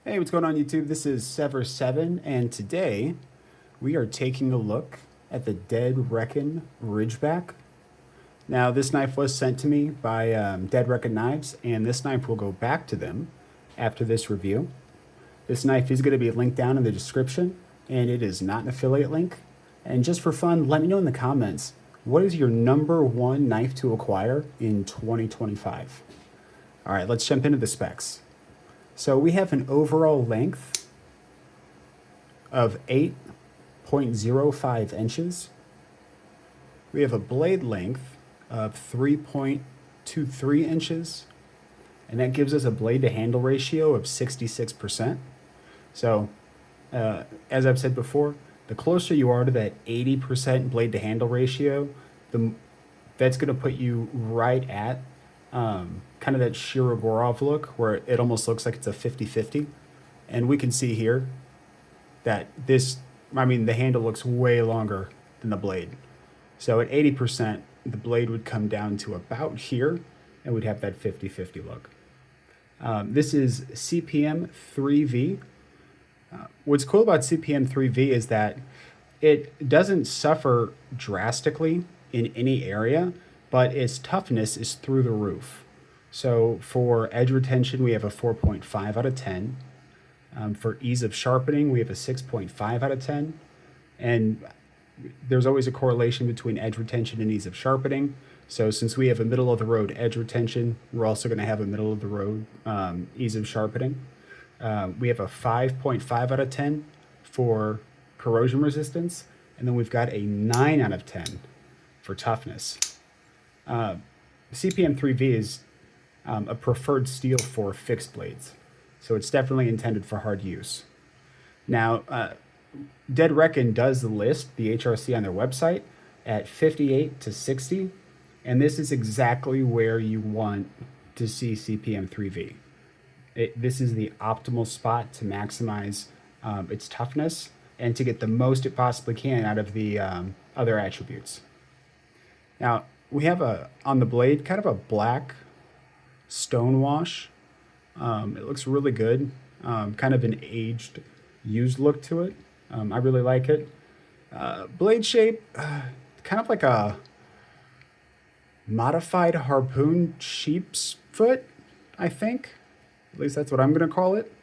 Hey, what's going on YouTube? This is Sever7, and today we are taking a look at the dead Reckon RidgeBack. Now, this knife was sent to me by Dead Reckon Knives, and this knife will go back to them after this review. This knife is going to be linked down in the description, and it is not an affiliate link. And just for fun, let me know in the comments, what is your number one knife to acquire in 2025? All right, let's jump into the specs. So we have an overall length of 8.05 inches. We have a blade length of 3.23 inches, and that gives us a blade to handle ratio of 66%. So, as I've said before, the closer you are to that 80% blade to handle ratio, that's going to put you right at kind of that Shirogorov look where it almost looks like it's a 50-50. And we can see here that the handle looks way longer than the blade. So at 80%, the blade would come down to about here and would have that 50-50 look. This is CPM 3V. What's cool about CPM 3V is that it doesn't suffer drastically in any area, but its toughness is through the roof. So for edge retention, we have a 4.5 out of 10. For ease of sharpening, we have a 6.5 out of 10. And there's always a correlation between edge retention and ease of sharpening. So since we have a middle of the road edge retention, we're also going to have a middle of the road ease of sharpening. We have a 5.5 out of 10 for corrosion resistance. And then we've got a 9 out of 10 for toughness. CPM 3V is a preferred steel for fixed blades, so it's definitely intended for hard use. Now, Dead Reckon does list the HRC on their website at 58 to 60, and this is exactly where you want to see CPM 3V. This is the optimal spot to maximize its toughness and to get the most it possibly can out of the other attributes. Now, we have on the blade kind of a black stone wash. It looks really good, kind of an aged, used look to it. I really like it. Blade shape, kind of like a modified harpoon sheep's foot, I think. At least that's what I'm going to call it.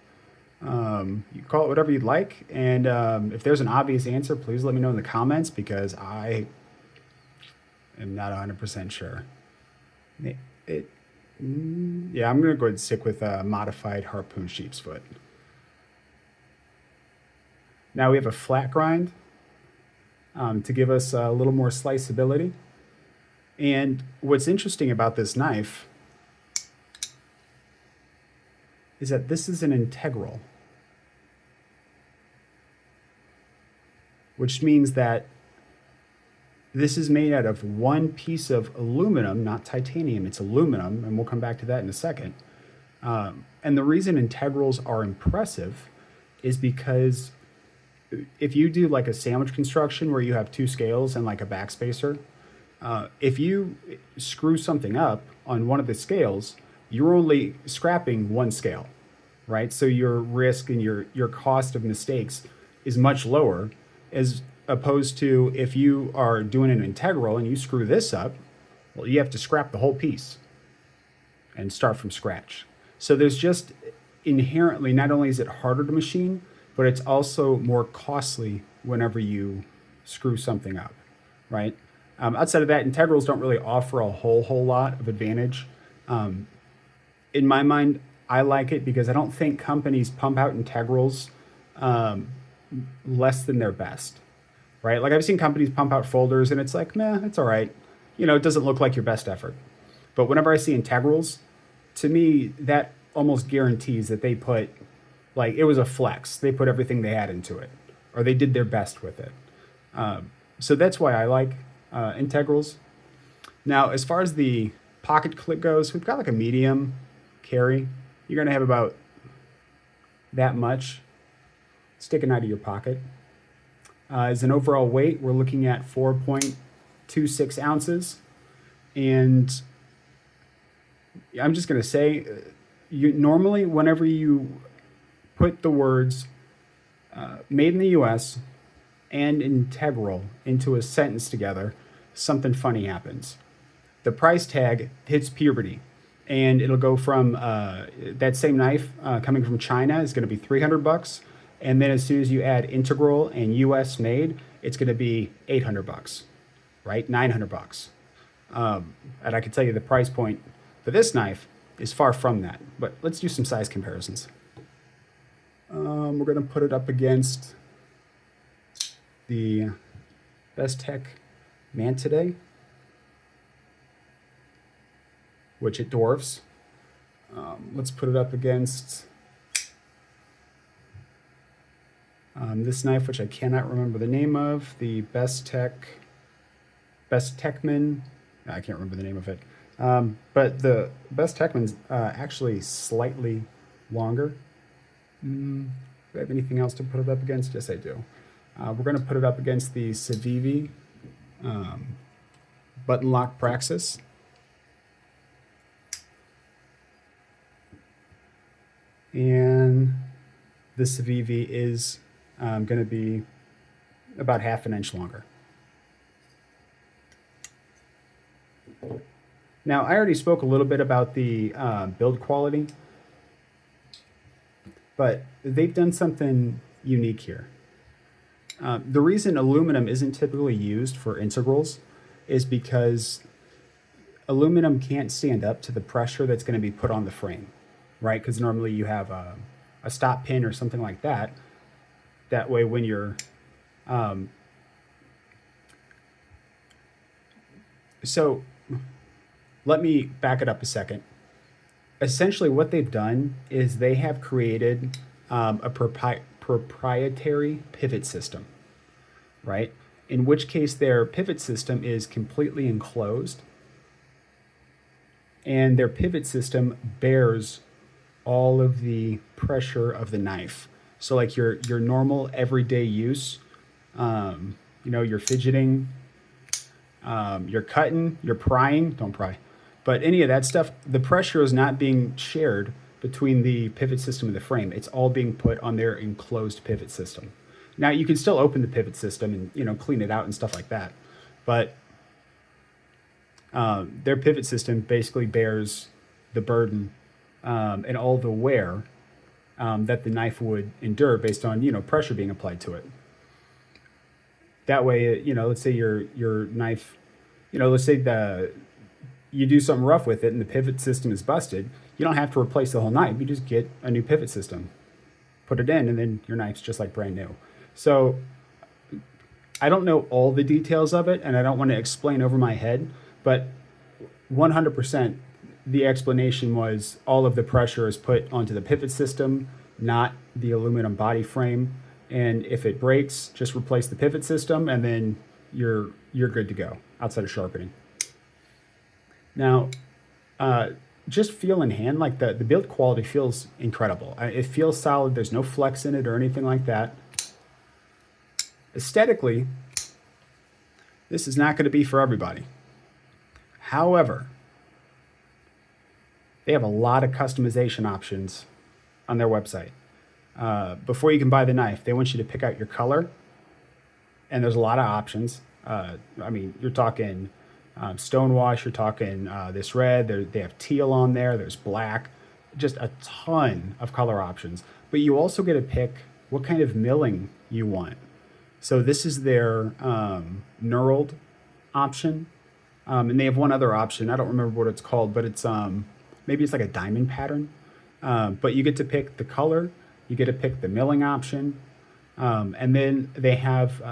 You can call it whatever you'd like. And if there's an obvious answer, please let me know in the comments because I am not 100% sure. Yeah, I'm going to go ahead and stick with a modified harpoon sheep's foot. Now we have a flat grind to give us a little more sliceability. And what's interesting about this knife is that this is an integral, which means that this is made out of one piece of aluminum, not titanium, it's aluminum, and we'll come back to that in a second. And the reason integrals are impressive is because if you do like a sandwich construction where you have two scales and like a backspacer, if you screw something up on one of the scales, you're only scrapping one scale, right? So your risk and your cost of mistakes is much lower as opposed to if you are doing an integral and you screw this up, well, you have to scrap the whole piece and start from scratch. So there's just inherently, not only is it harder to machine, but it's also more costly whenever you screw something up, right? Outside of that, integrals don't really offer a whole lot of advantage. In my mind, I like it because I don't think companies pump out integrals less than their best. Right? Like I've seen companies pump out folders and it's like, meh, it's all right. You know, it doesn't look like your best effort. But whenever I see integrals, to me, that almost guarantees that they put, like, it was a flex. They put everything they had into it, or they did their best with it. So that's why I like integrals. Now, as far as the pocket clip goes, we've got like a medium carry. You're going to have about that much sticking out of your pocket. As an overall weight, we're looking at 4.26 ounces. And I'm just going to say, normally, whenever you put the words made in the US and integral into a sentence together, something funny happens. The price tag hits puberty, and it'll go from that same knife coming from China is going to be $300, and then as soon as you add integral and US made, it's going to be $800, right? $900. And I can tell you the price point for this knife is far from that. But let's do some size comparisons. We're going to put it up against the Best Tech Mantidae, which it dwarfs. Let's put it up against this knife, which I cannot remember the name of, the Best Techman. I can't remember the name of it. But the Best Techman's actually slightly longer. Do I have anything else to put it up against? Yes, I do. We're going to put it up against the Civivi button lock Praxis. And the Civivi is going to be about half an inch longer. Now, I already spoke a little bit about the build quality, but they've done something unique here. The reason aluminum isn't typically used for integrals is because aluminum can't stand up to the pressure that's going to be put on the frame, right? Because normally you have a stop pin or something like that. That way when you're... So let me back it up a second. Essentially what they've done is they have created a proprietary pivot system, right? In which case their pivot system is completely enclosed, and their pivot system bears all of the pressure of the knife. So like your normal everyday use, you're fidgeting, you're cutting, you're prying, don't pry, but any of that stuff, the pressure is not being shared between the pivot system and the frame. It's all being put on their enclosed pivot system. Now you can still open the pivot system and clean it out and stuff like that, but their pivot system basically bears the burden and all the wear that the knife would endure based on pressure being applied to it. That way, let's say your knife, let's say you do something rough with it and the pivot system is busted. You don't have to replace the whole knife. You just get a new pivot system, put it in, and then your knife's just like brand new. So I don't know all the details of it, and I don't want to explain over my head, but 100% the explanation was all of the pressure is put onto the pivot system, not the aluminum body frame. And if it breaks, just replace the pivot system, and then you're good to go outside of sharpening. Now, just feel in hand, like the build quality feels incredible. It feels solid. There's no flex in it or anything like that. Aesthetically, this is not going to be for everybody. However, they have a lot of customization options on their website. Before you can buy the knife, they want you to pick out your color, and there's a lot of options. You're talking stonewash, you're talking this red, they have teal on there, there's black, just a ton of color options. But you also get to pick what kind of milling you want. So this is their knurled option, and they have one other option. I don't remember what it's called, but it's maybe it's like a diamond pattern. But you get to pick the color, you get to pick the milling option, and then they have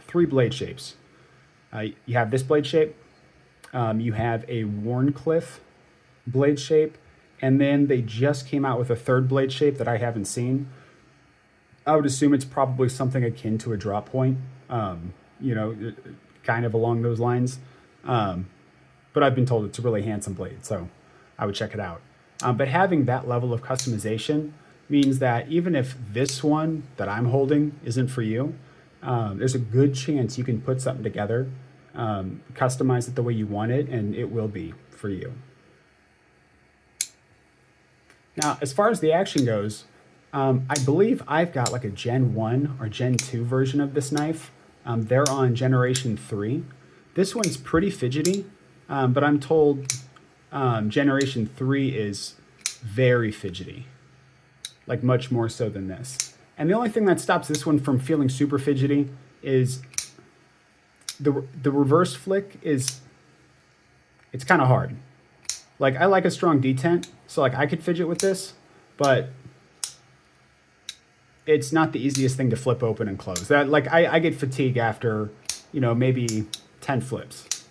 3 blade shapes. You have this blade shape, you have a Warncliffe blade shape, and then they just came out with a 3rd blade shape that I haven't seen. I would assume it's probably something akin to a drop point, kind of along those lines. But I've been told it's a really handsome blade, so I would check it out. But having that level of customization means that even if this one that I'm holding isn't for you, there's a good chance you can put something together, customize it the way you want it, and it will be for you. Now, as far as the action goes, I believe I've got like a Gen 1 or Gen 2 version of this knife. They're on Generation 3. This one's pretty fidgety, but I'm told Generation 3 is very fidgety, like much more so than this. And the only thing that stops this one from feeling super fidgety is the reverse flick is, it's kind of hard. Like I like a strong detent, so like I could fidget with this, but it's not the easiest thing to flip open and close. That like I get fatigue after, maybe 10 flips.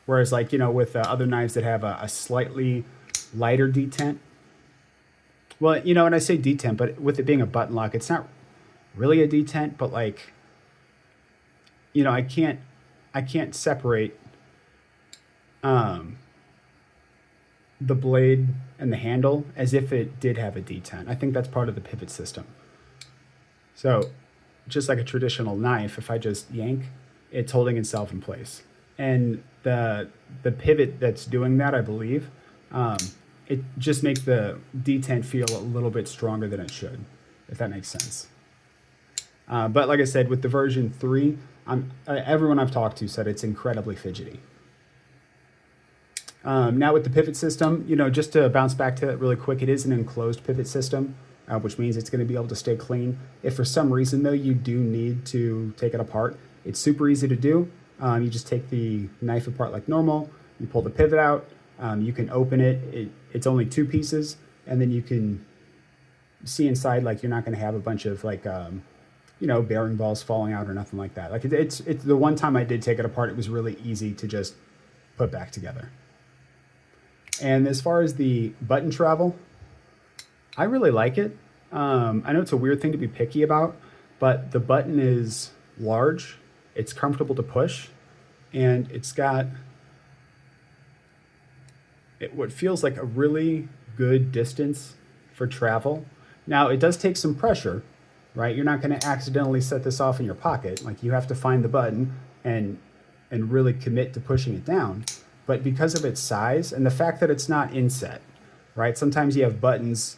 Whereas like, with other knives that have a slightly lighter detent. Well, when I say detent, but with it being a button lock, it's not really a detent, but like, I can't separate the blade and the handle as if it did have a detent. I think that's part of the pivot system. So just like a traditional knife, if I just yank, it's holding itself in place. And the pivot that's doing that, I believe, it just makes the detent feel a little bit stronger than it should, if that makes sense. But like I said, with the version 3, everyone I've talked to said it's incredibly fidgety. Now with the pivot system, just to bounce back to that really quick, it is an enclosed pivot system, which means it's going to be able to stay clean. If for some reason, though, you do need to take it apart, it's super easy to do. You just take the knife apart like normal, you pull the pivot out, you can open it. It's only 2 pieces, and then you can see inside, like you're not going to have a bunch of like, bearing balls falling out or nothing like that. Like it's the one time I did take it apart, it was really easy to just put back together. And as far as the button travel, I really like it. I know it's a weird thing to be picky about, but the button is large, it's comfortable to push, and it's got what feels like a really good distance for travel. Now, it does take some pressure, right? You're not going to accidentally set this off in your pocket. Like you have to find the button and really commit to pushing it down. But because of its size and the fact that it's not inset, right? Sometimes you have buttons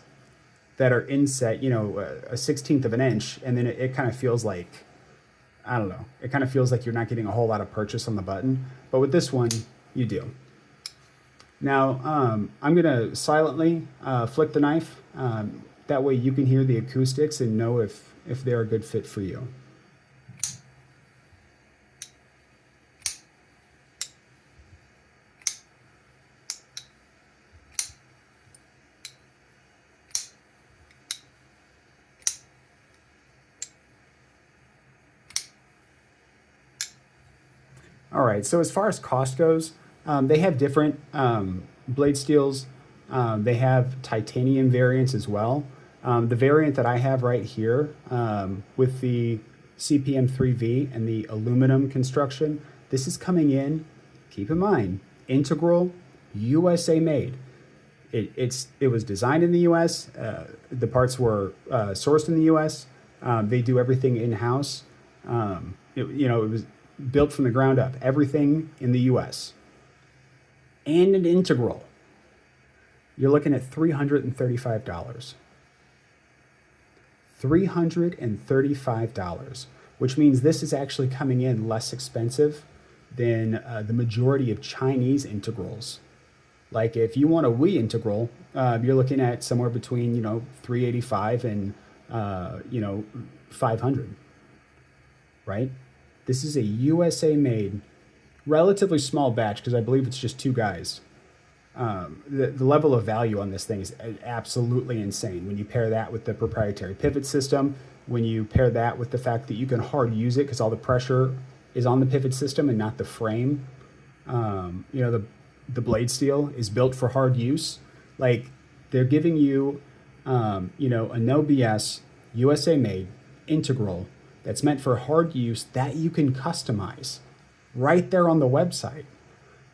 that are inset, a 1/16 of an inch, and then it kind of feels like, I don't know, it kind of feels like you're not getting a whole lot of purchase on the button. But with this one, you do. Now, I'm going to silently flick the knife. That way you can hear the acoustics and know if they're a good fit for you. All right, so as far as cost goes, they have different blade steels. They have titanium variants as well. The variant that I have right here with the CPM 3V and the aluminum construction, this is coming in, keep in mind, integral, USA made. It was designed in the US. The parts were sourced in the US. They do everything in-house. It was built from the ground up, everything in the US. And an integral. You're looking at $335. $335, which means this is actually coming in less expensive than the majority of Chinese integrals. Like if you want a Wii integral, you're looking at somewhere between, $385 and, $500, right? This is a USA made, relatively small batch because I believe it's just 2 guys. The level of value on this thing is absolutely insane. When you pair that with the proprietary pivot system, when you pair that with the fact that you can hard use it because all the pressure is on the pivot system and not the frame. The blade steel is built for hard use. Like they're giving you, a no BS USA made integral that's meant for hard use that you can customize right there on the website.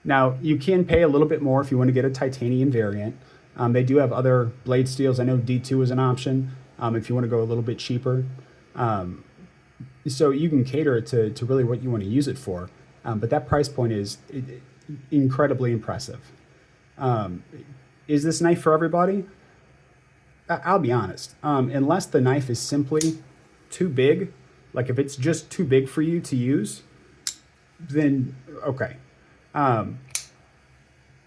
Now, you can pay a little bit more if you want to get a titanium variant. They do have other blade steels. I know D2 is an option if you want to go a little bit cheaper. So you can cater it to really what you want to use it for. But that price point is incredibly impressive. Is this knife for everybody? I'll be honest. Unless the knife is simply too big, like if it's just too big for you to use, then okay.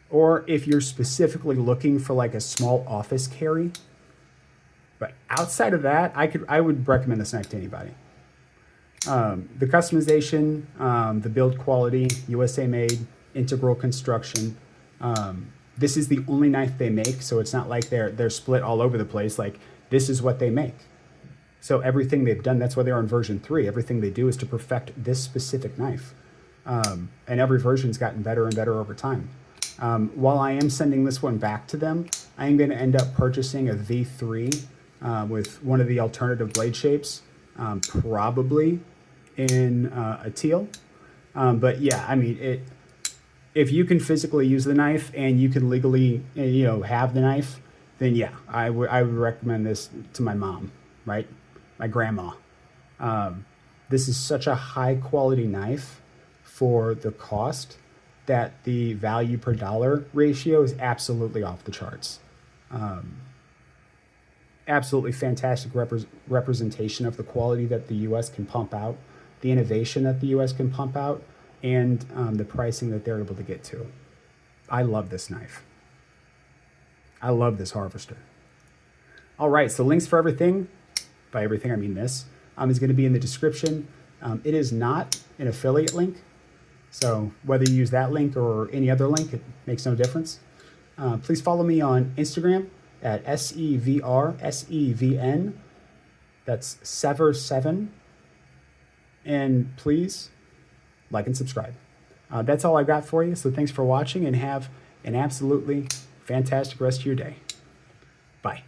Or if you're specifically looking for like a small office carry. But outside of that, I would recommend this knife to anybody. The customization, the build quality, USA made, integral construction. This is the only knife they make, so it's not like they're split all over the place. Like this is what they make. So everything they've done, that's why they're on version 3. Everything they do is to perfect this specific knife. And every version's gotten better and better over time. While I am sending this one back to them, I am going to end up purchasing a V3 with one of the alternative blade shapes, probably in a teal. But yeah, I mean, if you can physically use the knife and you can legally, have the knife, then yeah, I would recommend this to my mom, right? My grandma. This is such a high quality knife for the cost that the value per dollar ratio is absolutely off the charts. Absolutely fantastic representation of the quality that the U.S. can pump out, the innovation that the U.S. can pump out, and the pricing that they're able to get to. I love this knife. I love this harvester. All right, so links for everything, by everything I mean this, is going to be in the description. It is not an affiliate link, so whether you use that link or any other link, it makes no difference. Please follow me on Instagram at SEVRSEVN. That's Sever7. And please like and subscribe. That's all I got for you. So thanks for watching and have an absolutely fantastic rest of your day. Bye.